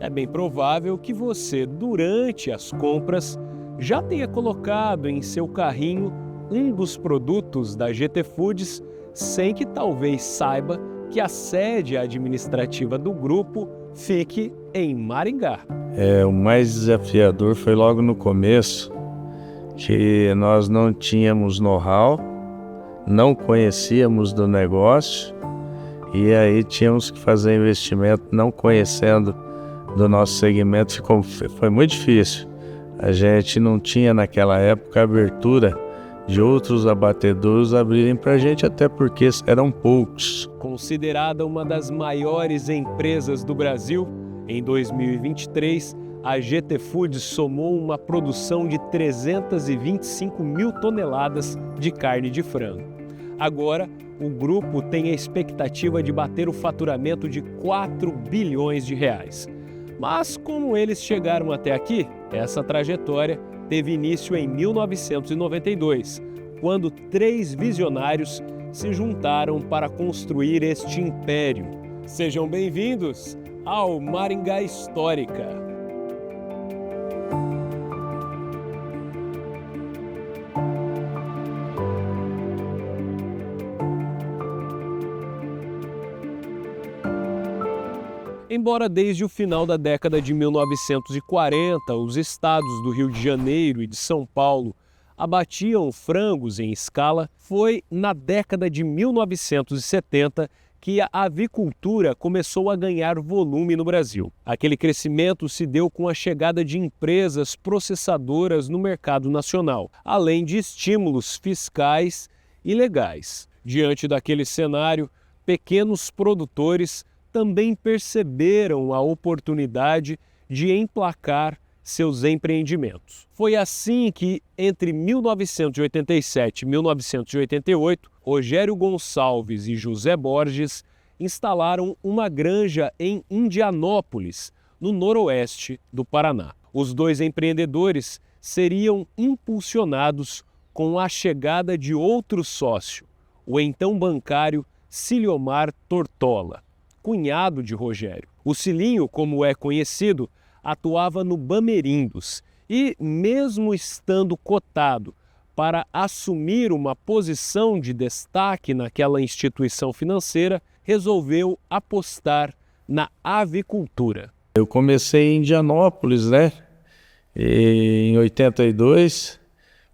É bem provável que você, durante as compras, já tenha colocado em seu carrinho um dos produtos da GT Foods sem que talvez saiba que a sede administrativa do grupo fique em Maringá. O mais desafiador foi logo no começo, que nós não tínhamos know-how, não conhecíamos do negócio e aí tínhamos que fazer investimento não conhecendo do nosso segmento. Foi muito difícil. A gente não tinha naquela época abertura de outros abatedouros abrirem para a gente, até porque eram poucos. Considerada uma das maiores empresas do Brasil, em 2023, a GT Foods somou uma produção de 325 mil toneladas de carne de frango. Agora, o grupo tem a expectativa de bater o faturamento de 4 bilhões de reais. Mas como eles chegaram até aqui, essa trajetória teve início em 1992, quando 3 visionários se juntaram para construir este império. Sejam bem-vindos ao Maringá Histórica. Embora desde o final da década de 1940 os estados do Rio de Janeiro e de São Paulo abatiam frangos em escala, foi na década de 1970 que a avicultura começou a ganhar volume no Brasil. Aquele crescimento se deu com a chegada de empresas processadoras no mercado nacional, além de estímulos fiscais e legais. Diante daquele cenário, pequenos produtores também perceberam a oportunidade de emplacar seus empreendimentos. Foi assim que, entre 1987 e 1988, Rogério Gonçalves e José Borges instalaram uma granja em Indianópolis, no noroeste do Paraná. Os dois empreendedores seriam impulsionados com a chegada de outro sócio, o então bancário Ciliomar Tortola, cunhado de Rogério. O Cilinho, como é conhecido, atuava no Bamerindos e, mesmo estando cotado para assumir uma posição de destaque naquela instituição financeira, resolveu apostar na avicultura. Eu comecei em Indianópolis, né? E em 82,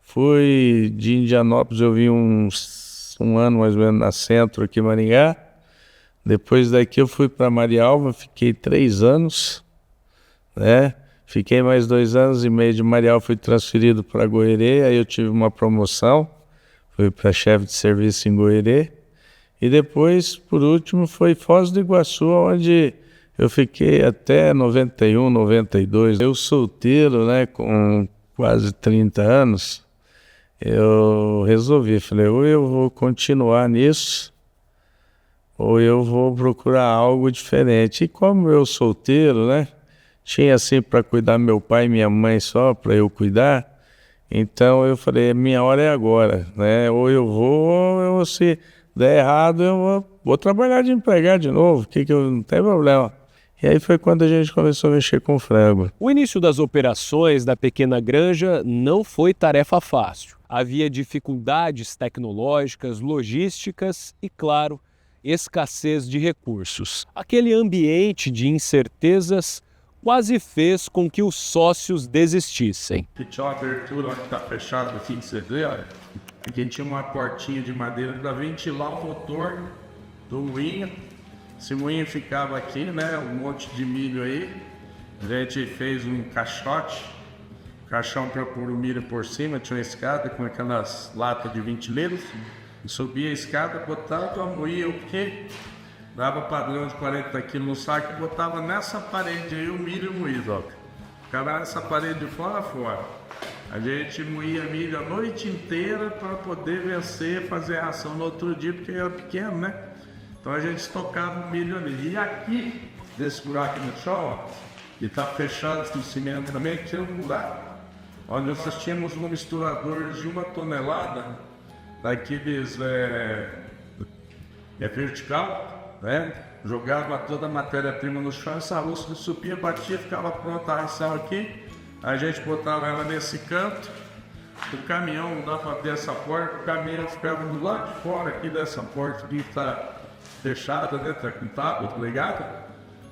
fui de Indianópolis, eu vim um ano mais ou menos na Centro aqui em Maringá. Depois daqui eu fui para Marialva, fiquei 3 anos, né? Fiquei mais 2 anos e meio de Marialva, fui transferido para Goerê, aí eu tive uma promoção, fui para chefe de serviço em Goerê. E depois, por último, foi Foz do Iguaçu, onde eu fiquei até 91, 92. Eu solteiro, né, com quase 30 anos, eu resolvi, falei, ou eu vou continuar nisso, ou eu vou procurar algo diferente. E como eu solteiro, né, tinha assim para cuidar meu pai e minha mãe só, para eu cuidar, então eu falei, minha hora é agora, né, ou eu vou, ou se der errado, eu vou trabalhar de empregado de novo, que eu não tem problema. E aí foi quando a gente começou a mexer com frango. O início das operações da pequena granja não foi tarefa fácil. Havia dificuldades tecnológicas, logísticas e, claro, escassez de recursos. Aquele ambiente de incertezas quase fez com que os sócios desistissem. Tinha uma abertura onde está fechado assim, você vê, olha. Aqui tinha uma portinha de madeira para ventilar o motor do moinho. Esse moinho ficava aqui, né? Um monte de milho aí. A gente fez um caixão para pôr o milho por cima. Tinha uma escada com aquelas latas de 20 litros. Subia a escada, botava, moía o quê? Dava padrão de 40 quilos no saco e botava nessa parede aí o milho moído, ó. Ficava nessa parede de fora a fora. A gente moía milho a noite inteira para poder vencer, fazer a ação no outro dia, porque era pequeno, né? Então a gente estocava o milho ali. E aqui, desse buraco no chão, ó, que está fechado esse cimento também, que tinha um buraco, onde nós tínhamos um misturador de 1 tonelada, daqueles vertical, né? jogava toda a matéria-prima no chão, essa rústica subia, batia, ficava pronta a ração aqui. A gente botava ela nesse canto, o caminhão, não dá para abrir essa porta, o caminhão ficava do lado de fora aqui dessa porta que está fechada, né, tá com tábua, tá ligado?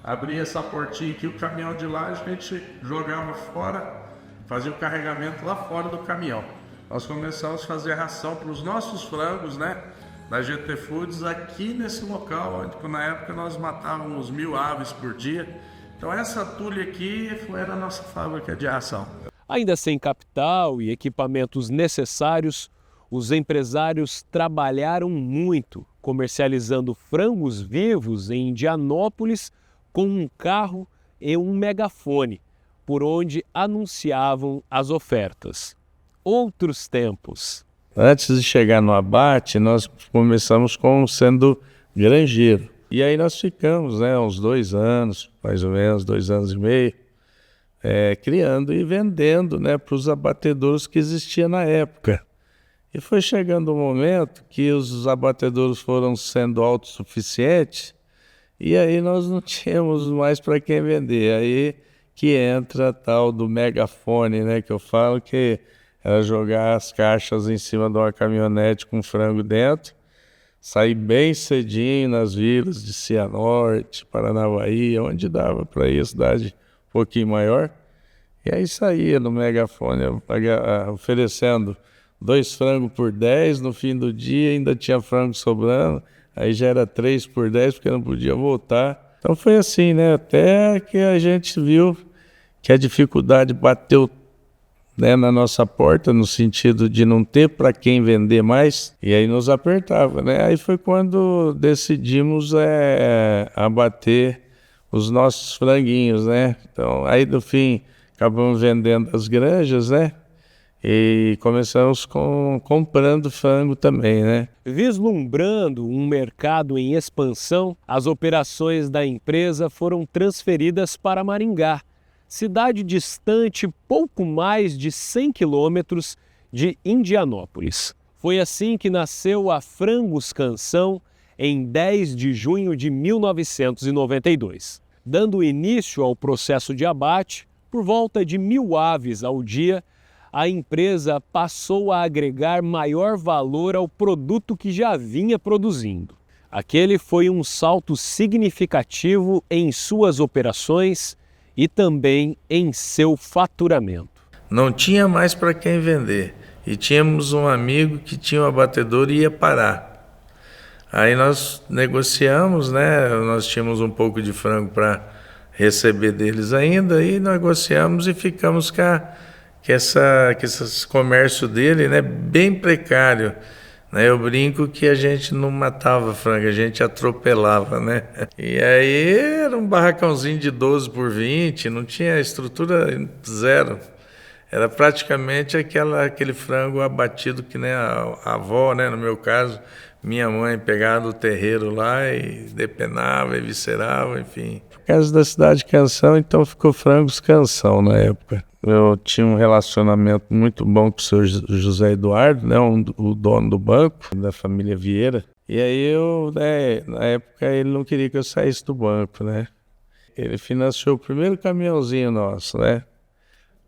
Abria essa portinha aqui, o caminhão de lá, a gente jogava fora, fazia o carregamento lá fora do caminhão. Nós começamos a fazer ração para os nossos frangos, né, da GT Foods, aqui nesse local, onde na época nós matávamos 1000 aves por dia. Então essa tulha aqui era a nossa fábrica de ração. Ainda sem capital e equipamentos necessários, os empresários trabalharam muito, comercializando frangos vivos em Indianópolis com um carro e um megafone, por onde anunciavam as ofertas. Outros tempos. Antes de chegar no abate, nós começamos sendo granjeiro. E aí nós ficamos, né, uns 2 anos, mais ou menos, 2 anos e meio, criando e vendendo, né, para os abatedouros que existiam na época. E foi chegando um momento que os abatedouros foram sendo autossuficientes e aí nós não tínhamos mais para quem vender. Aí que entra a tal do megafone, né, que eu falo que era jogar as caixas em cima de uma caminhonete com frango dentro, sair bem cedinho nas vilas de Cianorte, Paranavaí, onde dava para ir, a cidade um pouquinho maior. E aí saía no megafone oferecendo 2 frangos por 10, no fim do dia ainda tinha frango sobrando, aí já era 3 por 10 porque não podia voltar. Então foi assim, né? Até que a gente viu que a dificuldade bateu, né, na nossa porta, no sentido de não ter para quem vender mais, e aí nos apertava, né? Aí foi quando decidimos abater os nossos franguinhos, né? Então aí no fim acabamos vendendo as granjas, né? E começamos comprando frango também, né? Vislumbrando um mercado em expansão, as operações da empresa foram transferidas para Maringá, cidade distante pouco mais de 100 quilômetros de Indianópolis. Foi assim que nasceu a Frangos Canção em 10 de junho de 1992. Dando início ao processo de abate, por volta de 1000 aves ao dia, a empresa passou a agregar maior valor ao produto que já vinha produzindo. Aquele foi um salto significativo em suas operações e também em seu faturamento. Não tinha mais para quem vender e tínhamos um amigo que tinha um abatedor e ia parar. Aí nós negociamos, né? Nós tínhamos um pouco de frango para receber deles ainda e negociamos e ficamos com esse comércio dele, né, bem precário. Né? Eu brinco que a gente não matava frango, a gente atropelava, né? E aí era um barracãozinho de 12 por 20, não tinha estrutura zero. Era praticamente aquele frango abatido que nem a avó, né, no meu caso, minha mãe pegava do terreiro lá e depenava e viscerava, enfim. Por causa da cidade Canção, então ficou Frangos Canção na época. Eu tinha um relacionamento muito bom com o senhor José Eduardo, né, o dono do banco, da família Vieira. E aí na época ele não queria que eu saísse do banco, né. Ele financiou o primeiro caminhãozinho nosso, né.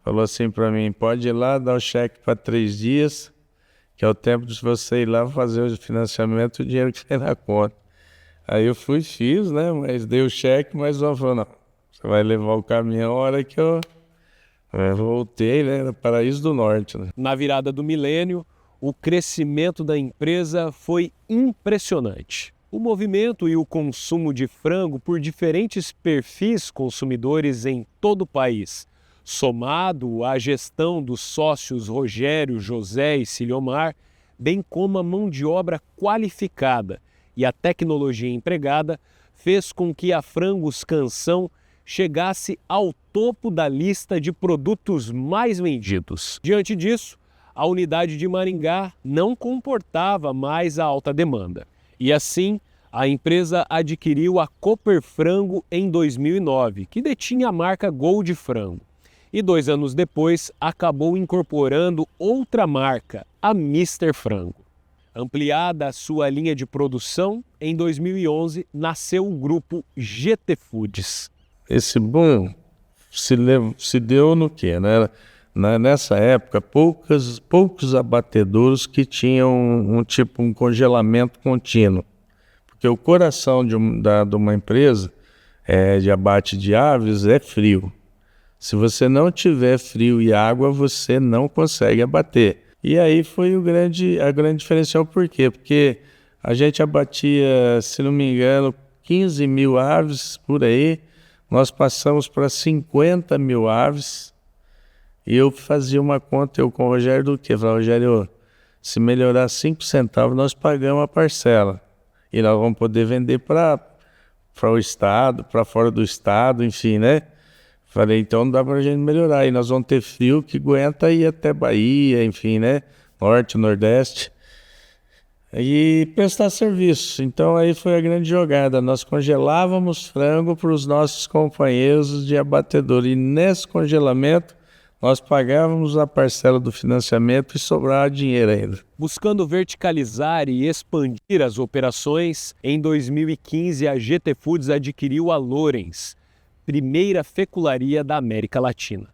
Falou assim para mim, pode ir lá dar o cheque para 3 dias, que é o tempo de você ir lá fazer o financiamento, o dinheiro que tem na conta. Aí eu fiz, né, mas dei o cheque, mas ela falou, não, você vai levar o caminhão a hora que eu voltei, né, no Paraíso do Norte. Né? Na virada do milênio, o crescimento da empresa foi impressionante. O movimento e o consumo de frango por diferentes perfis consumidores em todo o país, somado à gestão dos sócios Rogério, José e Ciliomar, bem como a mão de obra qualificada e a tecnologia empregada, fez com que a Frangos Canção chegasse ao topo da lista de produtos mais vendidos. Diante disso, a unidade de Maringá não comportava mais a alta demanda. E assim, a empresa adquiriu a Cooper Frango em 2009, que detinha a marca Gold Frango. E 2 anos depois, acabou incorporando outra marca, a Mister Frango. Ampliada a sua linha de produção, em 2011 nasceu o grupo GT Foods. Esse boom se deu no quê, né? Nessa época, poucos abatedouros que tinham um congelamento contínuo. Porque o coração de uma empresa de abate de aves é frio. Se você não tiver frio e água, você não consegue abater. E aí foi a grande diferencial. Por quê? Porque a gente abatia, se não me engano, 15 mil aves por aí. Nós passamos para 50 mil aves. E eu fazia uma conta, eu com o Rogério, do quê? Falei, Rogério, se melhorar 5 centavos, nós pagamos a parcela. E nós vamos poder vender para o estado, para fora do estado, enfim, né? Falei, então não dá para a gente melhorar. E nós vamos ter frio que aguenta ir até Bahia, enfim, né? Norte, Nordeste. E prestar serviço. Então aí foi a grande jogada. Nós congelávamos frango para os nossos companheiros de abatedor. E nesse congelamento, nós pagávamos a parcela do financiamento e sobrava dinheiro ainda. Buscando verticalizar e expandir as operações, em 2015 a GT Foods adquiriu a Lorenz, primeira fecularia da América Latina.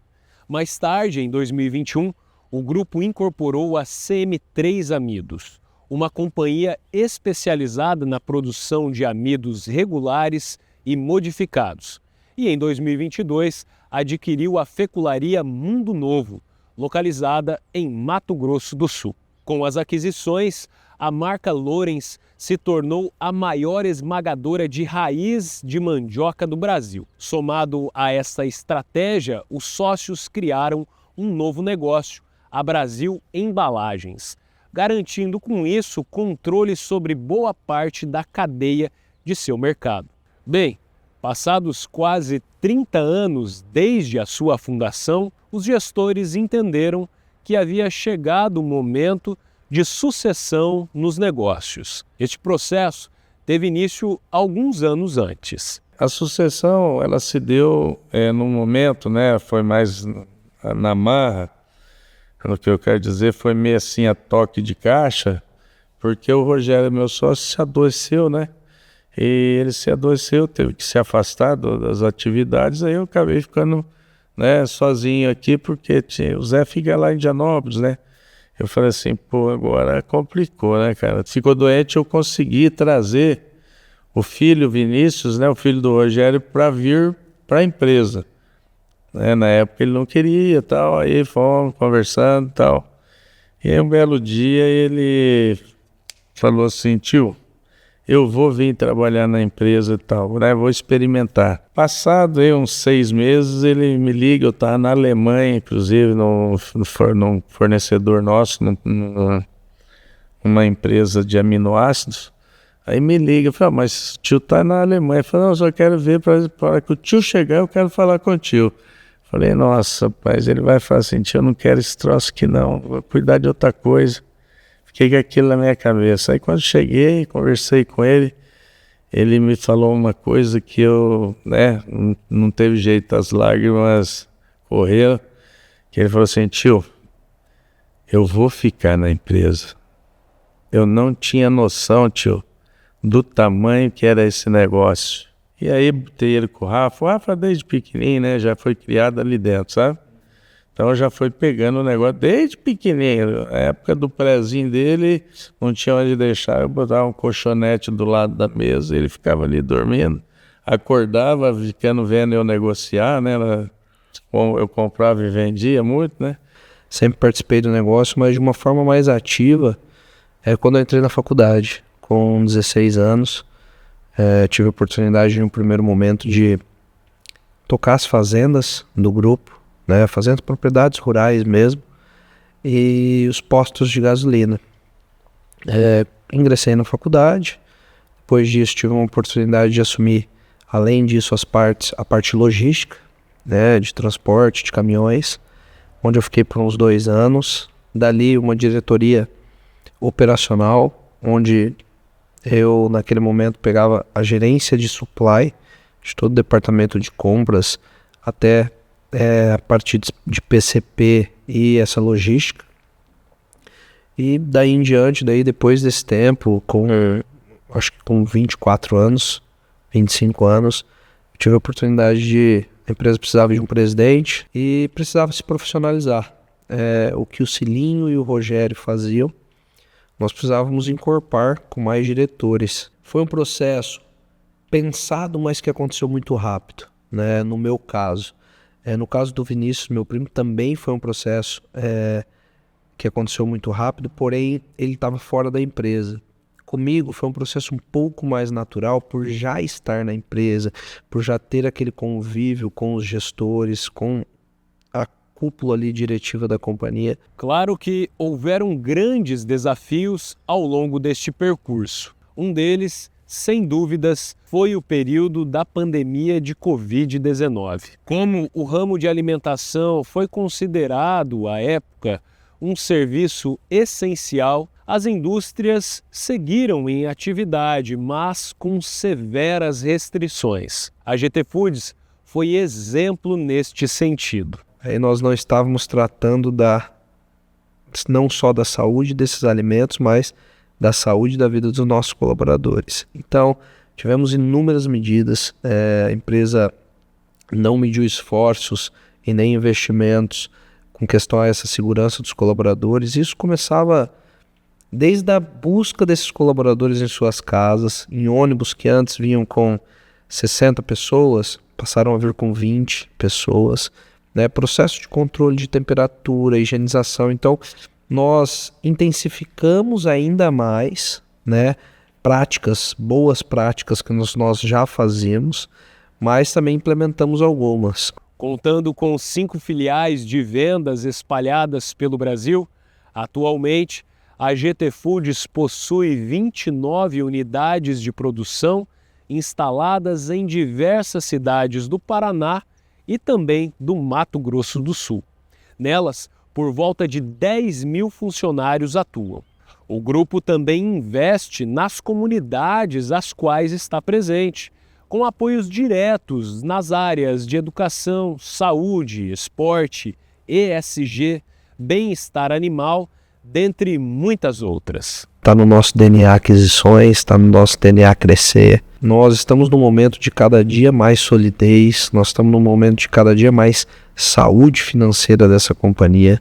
Mais tarde, em 2021, o grupo incorporou a CM3 Amidos, uma companhia especializada na produção de amidos regulares e modificados. E em 2022, adquiriu a fecularia Mundo Novo, localizada em Mato Grosso do Sul. Com as aquisições, a marca Lorenz se tornou a maior esmagadora de raiz de mandioca do Brasil. Somado a essa estratégia, os sócios criaram um novo negócio, a Brasil Embalagens, garantindo com isso controle sobre boa parte da cadeia de seu mercado. Bem, passados quase 30 anos desde a sua fundação, os gestores entenderam que havia chegado o momento de sucessão nos negócios. Este processo teve início alguns anos antes. A sucessão, ela se deu num momento, né? Foi mais na marra. O que eu quero dizer foi meio assim a toque de caixa, porque o Rogério, meu sócio, se adoeceu, né? E ele se adoeceu, teve que se afastar das atividades, aí eu acabei ficando, né, sozinho aqui, porque o Zé fica lá em Indianópolis, né? Eu falei assim, pô, agora complicou, né, cara? Ficou doente, eu consegui trazer o filho Vinícius, né, o filho do Rogério, para vir para a empresa. Né? Na época ele não queria, tal, aí fomos conversando, tal. E aí um belo dia ele falou assim, tio, eu vou vir trabalhar na empresa e tal, né? Vou experimentar. Passado aí uns 6 meses, ele me liga, eu estava na Alemanha, inclusive, num fornecedor nosso, numa empresa de aminoácidos. Aí me liga, fala, mas o tio tá na Alemanha. Eu falei, não, só quero ver, para que o tio chegar, eu quero falar com o tio. Falei, nossa, rapaz, ele vai falar assim, tio, eu não quero esse troço aqui não, vou cuidar de outra coisa. Fiquei com aquilo na minha cabeça. Aí quando cheguei, conversei com ele, ele me falou uma coisa que eu, né, não teve jeito, as lágrimas correram, que ele falou assim, tio, eu vou ficar na empresa. Eu não tinha noção, tio, do tamanho que era esse negócio. E aí botei ele com o Rafa desde pequenininho, né, já foi criado ali dentro, sabe? Então já foi pegando o negócio desde pequenininho. Na época do prézinho dele, não tinha onde deixar. Eu botava um colchonete do lado da mesa, ele ficava ali dormindo. Acordava, ficando vendo eu negociar, né? Eu comprava e vendia muito, né? Sempre participei do negócio, mas de uma forma mais ativa. Quando eu entrei na faculdade, com 16 anos, tive a oportunidade, em um primeiro momento, de tocar as fazendas do grupo, né, fazendo propriedades rurais mesmo, e os postos de gasolina. Ingressei na faculdade, depois disso tive uma oportunidade de assumir, além disso, a parte logística, né, de transporte, de caminhões, onde eu fiquei por uns 2 anos. Dali uma diretoria operacional, onde eu naquele momento pegava a gerência de supply, de todo o departamento de compras, até a parte de PCP e essa logística. E daí em diante, depois desse tempo, acho que com 24 anos, 25 anos, tive a oportunidade a empresa precisava de um presidente e precisava se profissionalizar. O que o Cilinho e o Rogério faziam, nós precisávamos incorporar com mais diretores. Foi um processo pensado, mas que aconteceu muito rápido, né? No meu caso. No caso do Vinícius, meu primo, também foi um processo que aconteceu muito rápido, porém ele estava fora da empresa. Comigo foi um processo um pouco mais natural por já estar na empresa, por já ter aquele convívio com os gestores, com a cúpula ali diretiva da companhia. Claro que houveram grandes desafios ao longo deste percurso. Um deles, sem dúvidas, foi o período da pandemia de Covid-19. Como o ramo de alimentação foi considerado, à época, um serviço essencial, as indústrias seguiram em atividade, mas com severas restrições. A GT Foods foi exemplo neste sentido. Aí nós não estávamos tratando não só da saúde desses alimentos, mas da saúde da vida dos nossos colaboradores. Então, tivemos inúmeras medidas, a empresa não mediu esforços e nem investimentos com questão a essa segurança dos colaboradores. Isso começava desde a busca desses colaboradores em suas casas, em ônibus que antes vinham com 60 pessoas, passaram a vir com 20 pessoas, né? Processo de controle de temperatura, higienização. Então, nós intensificamos ainda mais, né? Boas práticas que nós já fazíamos, mas também implementamos algumas. Contando com 5 filiais de vendas espalhadas pelo Brasil, atualmente a GT Foods possui 29 unidades de produção instaladas em diversas cidades do Paraná e também do Mato Grosso do Sul. Nelas, por volta de 10 mil funcionários atuam. O grupo também investe nas comunidades às quais está presente, com apoios diretos nas áreas de educação, saúde, esporte, ESG, bem-estar animal, dentre muitas outras. Está no nosso DNA aquisições, está no nosso DNA crescer. Nós estamos num momento de cada dia mais solidez, nós estamos num momento de cada dia mais saúde financeira dessa companhia,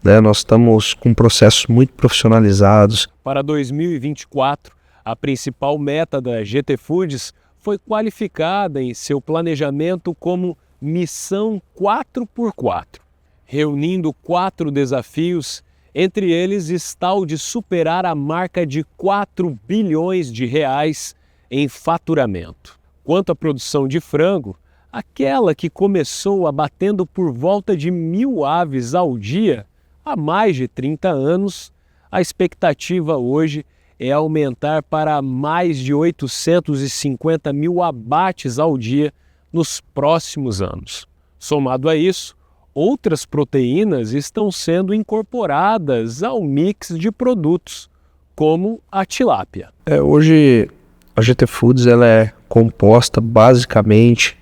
né? Nós estamos com processos muito profissionalizados. Para 2024, a principal meta da GT Foods foi qualificada em seu planejamento como Missão 4x4, reunindo 4 desafios. Entre eles está o de superar a marca de 4 bilhões de reais em faturamento. Quanto à produção de frango, aquela que começou abatendo por volta de 1.000 aves ao dia há mais de 30 anos, a expectativa hoje é aumentar para mais de 850 mil abates ao dia nos próximos anos. Somado a isso, outras proteínas estão sendo incorporadas ao mix de produtos, como a tilápia. Hoje a GT Foods ela é composta basicamente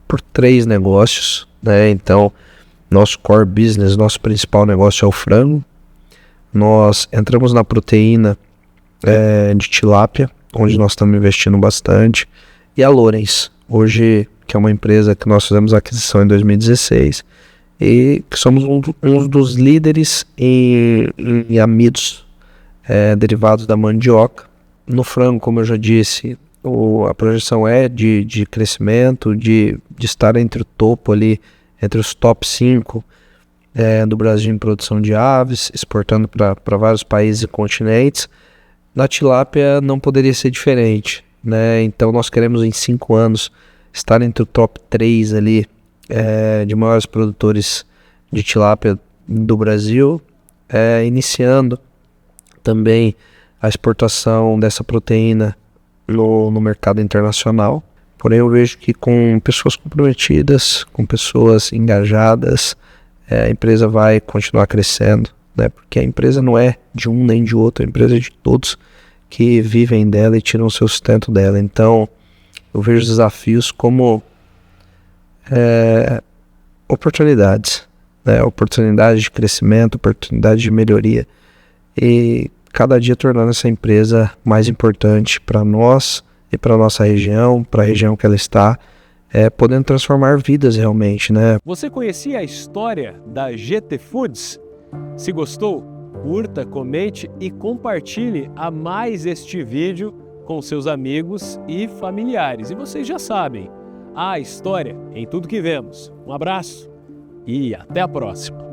por 3 negócios, né? Então, nosso core business, nosso principal negócio é o frango. Nós entramos na proteína de tilápia, onde nós estamos investindo bastante, e a Lorenz, hoje, que é uma empresa que nós fizemos a aquisição em 2016, e que somos um dos líderes em amidos derivados da mandioca. No frango, como eu já disse, a projeção é de crescimento, de estar entre o topo ali, entre os top 5 do Brasil em produção de aves, exportando para vários países e continentes. Na tilápia não poderia ser diferente, né? Então nós queremos em 5 anos estar entre o top 3 ali de maiores produtores de tilápia do Brasil, iniciando também a exportação dessa proteína no mercado internacional. Porém eu vejo que com pessoas comprometidas, com pessoas engajadas, a empresa vai continuar crescendo, né? Porque a empresa não é de um nem de outro, a empresa é de todos que vivem dela e tiram o seu sustento dela. Então eu vejo os desafios como oportunidades, né? Oportunidades de crescimento, oportunidades de melhoria. e cada dia tornando essa empresa mais importante para nós e para nossa região, para a região que ela está, podendo transformar vidas realmente, né? Você conhecia a história da GT Foods? Se gostou, curta, comente e compartilhe a mais este vídeo com seus amigos e familiares. E vocês já sabem, a história em tudo que vemos. Um abraço e até a próxima!